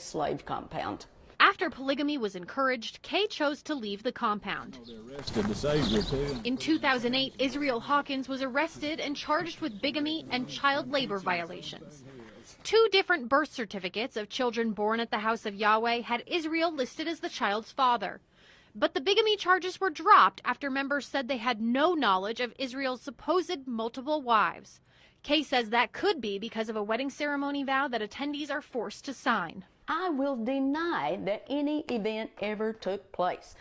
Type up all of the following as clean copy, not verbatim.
slave compound. After polygamy was encouraged, Kay chose to leave the compound. They arrested the Savior too. In 2008, Israel Hawkins was arrested and charged with bigamy and child labor violations. 2 different birth certificates of children born at the house of Yahweh had Israel listed as the child's father. But the bigamy charges were dropped after members said they had no knowledge of Israel's supposed multiple wives. Kay says that could be because of a wedding ceremony vow that attendees are forced to sign. I will deny that any event ever took place.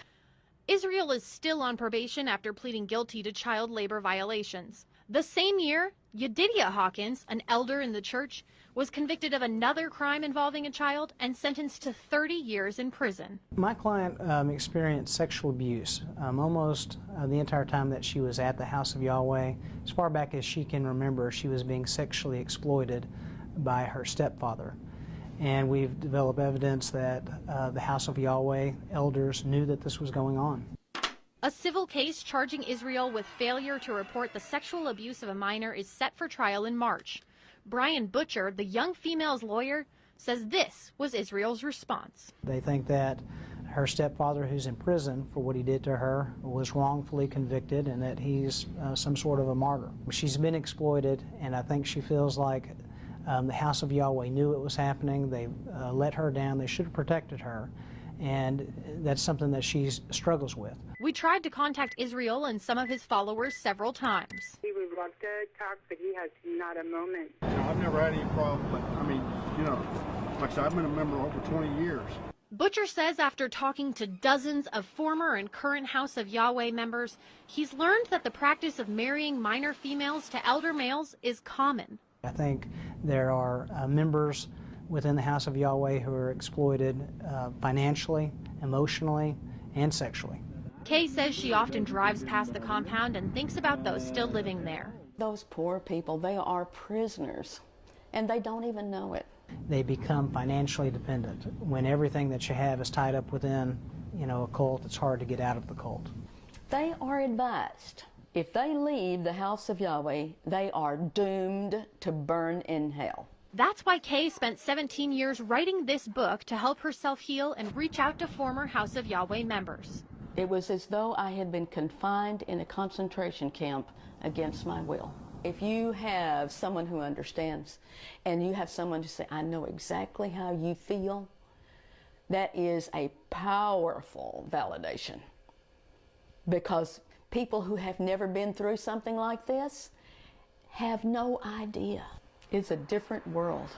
Israel is still on probation after pleading guilty to child labor violations. The same year, Yedidiah Hawkins, an elder in the church, was convicted of another crime involving a child and sentenced to 30 years in prison. My client experienced sexual abuse almost the entire time that she was at the house of Yahweh. As far back as she can remember, she was being sexually exploited by her stepfather. And we've developed evidence that the house of Yahweh elders knew that this was going on. A civil case charging Israel with failure to report the sexual abuse of a minor is set for trial in March. Brian Butcher, the young female's lawyer, says this was Israel's response. They think that her stepfather, who's in prison for what he did to her, was wrongfully convicted and that he's some sort of a martyr. She's been exploited, and I think she feels like the house of Yahweh knew it was happening. They let her down. They should have protected her. And that's something that she struggles with. We tried to contact Israel and some of his followers several times. He would love to talk, but he has not a moment. I've never had any problem, but I mean, like I said, I've been a member over 20 years. Butcher says after talking to dozens of former and current House of Yahweh members, he's learned that the practice of marrying minor females to elder males is common. I think there are members within the house of Yahweh who are exploited financially, emotionally, and sexually. Kay says she often drives past the compound and thinks about those still living there. Those poor people, they are prisoners, and they don't even know it. They become financially dependent. When everything that you have is tied up within, a cult, it's hard to get out of the cult. They are advised, if they leave the house of Yahweh, they are doomed to burn in hell. That's why Kay spent 17 years writing this book to help herself heal and reach out to former House of Yahweh members. It was as though I had been confined in a concentration camp against my will. If you have someone who understands and you have someone to say, I know exactly how you feel, that is a powerful validation. Because people who have never been through something like this have no idea. It's a different world.